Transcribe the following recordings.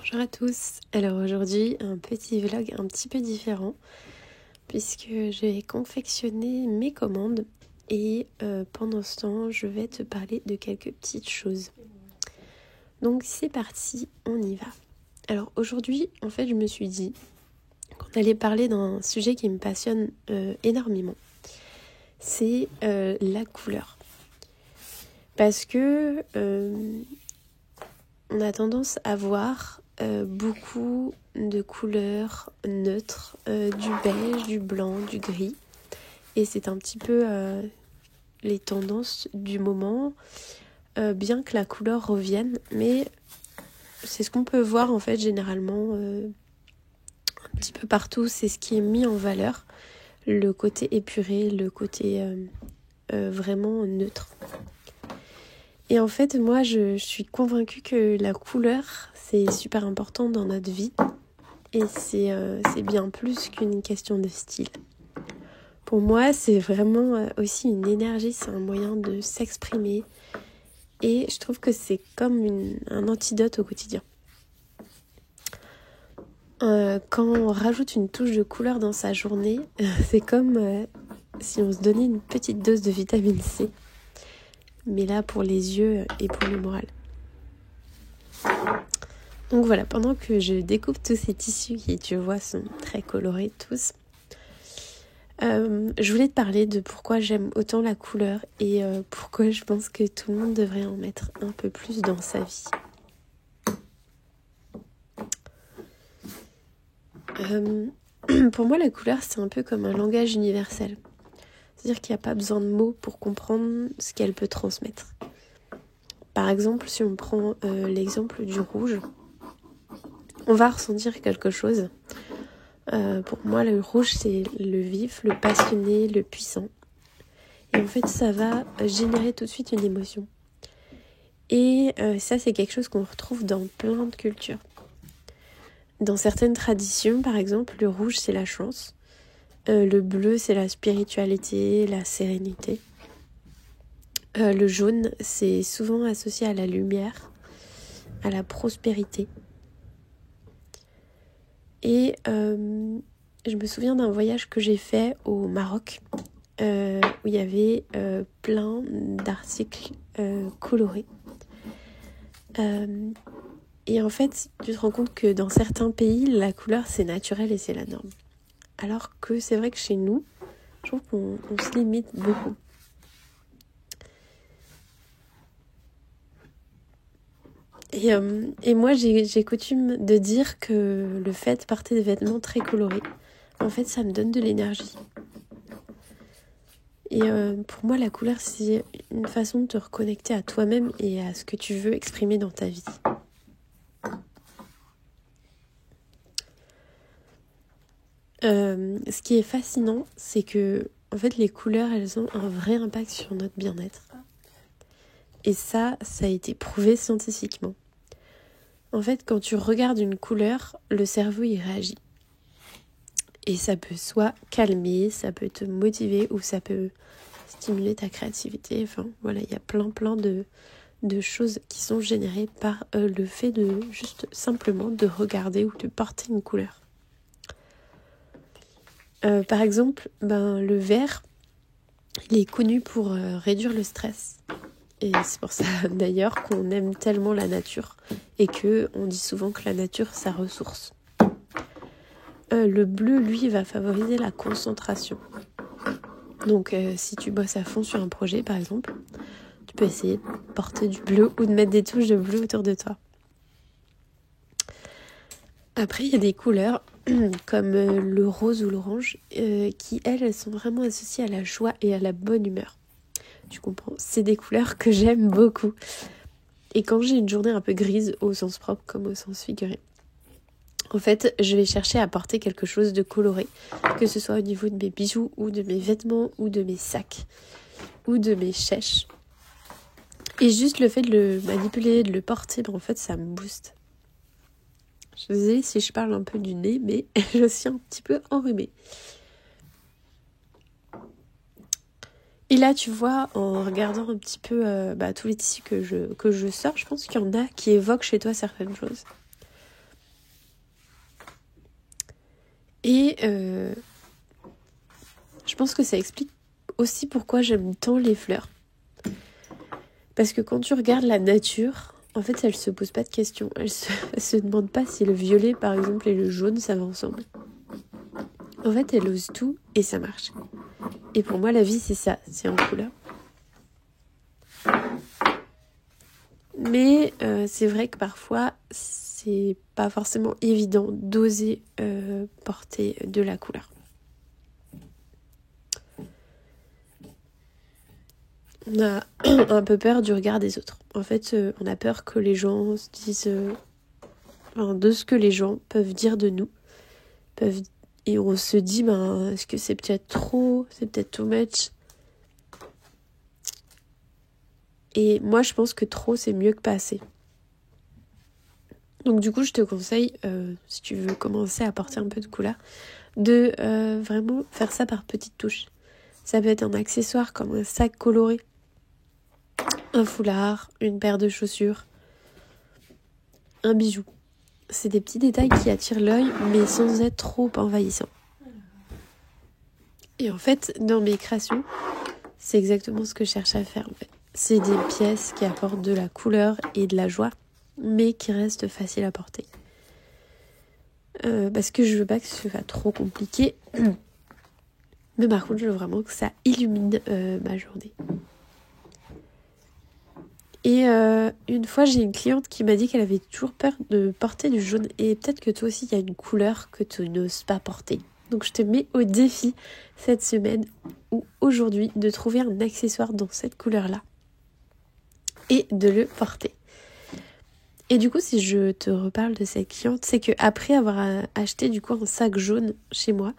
Bonjour à tous, alors aujourd'hui un petit vlog un petit peu différent puisque je vais confectionner mes commandes et pendant ce temps je vais te parler de quelques petites choses. Donc c'est parti, on y va. Alors aujourd'hui en fait je me suis dit qu'on allait parler d'un sujet qui me passionne énormément, c'est la couleur. Parce que on a tendance à voir beaucoup de couleurs neutres, du beige, du blanc, du gris. Et c'est un petit peu les tendances du moment, bien que la couleur revienne. Mais c'est ce qu'on peut voir en fait généralement un petit peu partout. C'est ce qui est mis en valeur, le côté épuré, le côté vraiment neutre. Et en fait, moi, je suis convaincue que la couleur, c'est super important dans notre vie. Et c'est bien plus qu'une question de style. Pour moi, c'est vraiment aussi une énergie, c'est un moyen de s'exprimer. Et je trouve que c'est comme un antidote au quotidien. Quand on rajoute une touche de couleur dans sa journée, c'est comme si on se donnait une petite dose de vitamine C. Mais là pour les yeux et pour le moral. Donc voilà, pendant que je découpe tous ces tissus qui, tu vois, sont très colorés tous, je voulais te parler de pourquoi j'aime autant la couleur et pourquoi je pense que tout le monde devrait en mettre un peu plus dans sa vie. Pour moi, la couleur, c'est un peu comme un langage universel. C'est-à-dire qu'il n'y a pas besoin de mots pour comprendre ce qu'elle peut transmettre. Par exemple, si on prend l'exemple du rouge, on va ressentir quelque chose. Pour moi, le rouge, c'est le vif, le passionné, le puissant. Et en fait, ça va générer tout de suite une émotion. Et ça, c'est quelque chose qu'on retrouve dans plein de cultures. Dans certaines traditions, par exemple, le rouge, c'est la chance. Le bleu, c'est la spiritualité, la sérénité. Le jaune, c'est souvent associé à la lumière, à la prospérité. Et je me souviens d'un voyage que j'ai fait au Maroc, où il y avait plein d'articles colorés. Et en fait, tu te rends compte que dans certains pays, la couleur, c'est naturel et c'est la norme. Alors que c'est vrai que chez nous, je trouve qu'on se limite beaucoup. Et moi, j'ai coutume de dire que le fait de porter des vêtements très colorés, en fait, ça me donne de l'énergie. Et pour moi, la couleur, c'est une façon de te reconnecter à toi-même et à ce que tu veux exprimer dans ta vie. Ce qui est fascinant, c'est que en fait, les couleurs, elles ont un vrai impact sur notre bien-être. Et ça a été prouvé scientifiquement. En fait, quand tu regardes une couleur, le cerveau y réagit. Et ça peut soit calmer, ça peut te motiver ou ça peut stimuler ta créativité. Enfin, voilà, il y a plein de choses qui sont générées par le fait de juste simplement de regarder ou de porter une couleur. Par exemple, le vert, il est connu pour réduire le stress. Et c'est pour ça d'ailleurs qu'on aime tellement la nature et qu'on dit souvent que la nature, ça ressource. Le bleu, lui, va favoriser la concentration. Donc si tu bosses à fond sur un projet, par exemple, tu peux essayer de porter du bleu ou de mettre des touches de bleu autour de toi. Après, il y a des couleurs comme le rose ou l'orange qui, elles sont vraiment associées à la joie et à la bonne humeur. Tu comprends ? C'est des couleurs que j'aime beaucoup. Et quand j'ai une journée un peu grise, au sens propre comme au sens figuré, en fait, je vais chercher à porter quelque chose de coloré, que ce soit au niveau de mes bijoux ou de mes vêtements ou de mes sacs ou de mes chèches. Et juste le fait de le manipuler, de le porter, en fait, ça me booste. Je suis désolée si je parle un peu du nez, mais je suis un petit peu enrhumée. Et là, tu vois, en regardant un petit peu tous les tissus que je sors, je pense qu'il y en a qui évoquent chez toi certaines choses. Et je pense que ça explique aussi pourquoi j'aime tant les fleurs. Parce que quand tu regardes la nature, en fait, elle se pose pas de questions. Elle se demande pas si le violet, par exemple, et le jaune, ça va ensemble. En fait, elle ose tout et ça marche. Et pour moi, la vie, c'est ça, c'est en couleur. Mais c'est vrai que parfois, c'est pas forcément évident d'oser porter de la couleur. On a un peu peur du regard des autres. En fait, on a peur que les gens se disent... de ce que les gens peuvent dire de nous. Et on se dit, est-ce que c'est peut-être trop, c'est peut-être too much. Et moi, je pense que trop, c'est mieux que pas assez. Donc du coup, je te conseille, si tu veux commencer à porter un peu de couleur, de vraiment faire ça par petites touches. Ça peut être un accessoire comme un sac coloré, un foulard, une paire de chaussures, un bijou. C'est des petits détails qui attirent l'œil, mais sans être trop envahissants. Et en fait, dans mes créations, c'est exactement ce que je cherche à faire en fait. C'est des pièces qui apportent de la couleur et de la joie, mais qui restent faciles à porter. Parce que je veux pas que ce soit trop compliqué. Mais par contre, je veux vraiment que ça illumine ma journée. Et une fois, j'ai une cliente qui m'a dit qu'elle avait toujours peur de porter du jaune. Et peut-être que toi aussi, il y a une couleur que tu n'oses pas porter. Donc je te mets au défi cette semaine ou aujourd'hui de trouver un accessoire dans cette couleur-là et de le porter. Et du coup, si je te reparle de cette cliente, c'est qu'après avoir acheté du coup un sac jaune chez moi,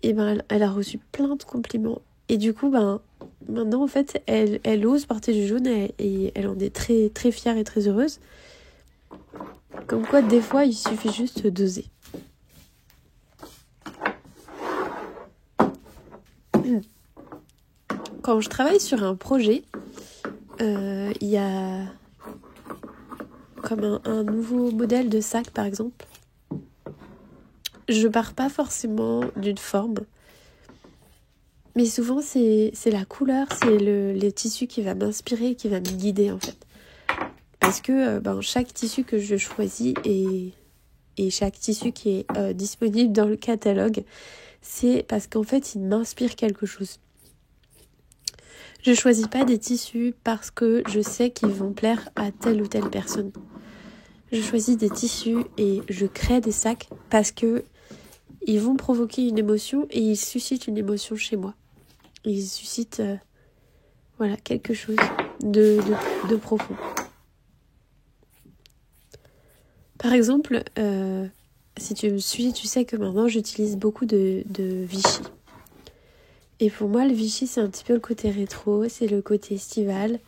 et elle a reçu plein de compliments. Et du coup, maintenant, en fait, elle ose porter du jaune et elle en est très, très fière et très heureuse. Comme quoi, des fois, il suffit juste d'oser. Quand je travaille sur un projet, il y a comme un nouveau modèle de sac, par exemple. Je pars pas forcément d'une forme. Mais souvent, c'est la couleur, c'est les tissus qui va m'inspirer, qui va me guider, en fait. Parce que chaque tissu que je choisis et chaque tissu qui est disponible dans le catalogue, c'est parce qu'en fait, il m'inspire quelque chose. Je choisis pas des tissus parce que je sais qu'ils vont plaire à telle ou telle personne. Je choisis des tissus et je crée des sacs parce que ils vont provoquer une émotion et ils suscitent une émotion chez moi. Ils suscitent quelque chose de profond. Par exemple, si tu me suis, tu sais que maintenant j'utilise beaucoup de Vichy. Et pour moi, le Vichy, c'est un petit peu le côté rétro, c'est le côté estival.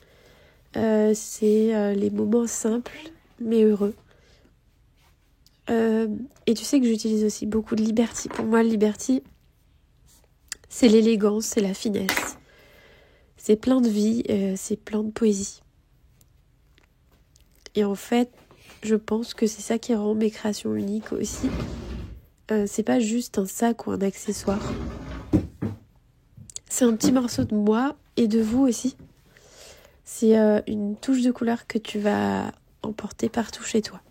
C'est les moments simples, mais heureux. Et tu sais que j'utilise aussi beaucoup de Liberty. Pour moi, le Liberty, c'est l'élégance, c'est la finesse. C'est plein de vie, c'est plein de poésie. Et en fait, je pense que c'est ça qui rend mes créations uniques aussi. C'est pas juste un sac ou un accessoire. C'est un petit morceau de moi et de vous aussi. C'est une touche de couleur que tu vas emporter partout chez toi.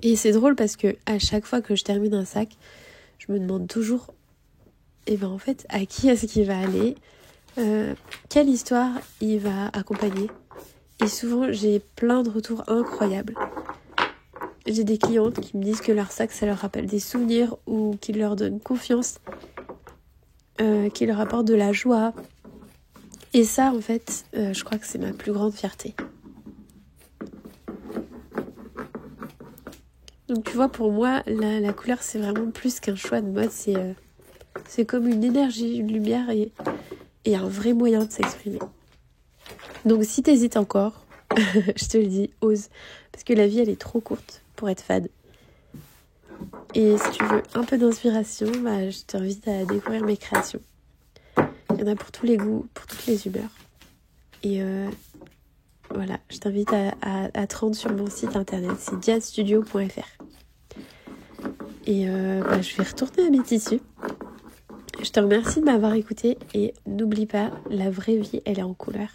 Et c'est drôle parce que à chaque fois que je termine un sac, je me demande toujours, en fait, à qui est-ce qu'il va aller, quelle histoire il va accompagner. Et souvent, j'ai plein de retours incroyables. J'ai des clientes qui me disent que leur sac, ça leur rappelle des souvenirs ou qu'il leur donne confiance, qu'il leur apporte de la joie. Et ça, en fait, je crois que c'est ma plus grande fierté. Donc tu vois, pour moi, la couleur, c'est vraiment plus qu'un choix de mode. C'est comme une énergie, une lumière et un vrai moyen de s'exprimer. Donc si t'hésites encore, je te le dis, ose. Parce que la vie, elle est trop courte pour être fade. Et si tu veux un peu d'inspiration, je t'invite à découvrir mes créations. Il y en a pour tous les goûts, pour toutes les humeurs. Et je t'invite à te rendre sur mon site internet, c'est jazzstudio.fr. Et je vais retourner à mes tissus. Je te remercie de m'avoir écouté et n'oublie pas, la vraie vie, elle est en couleur.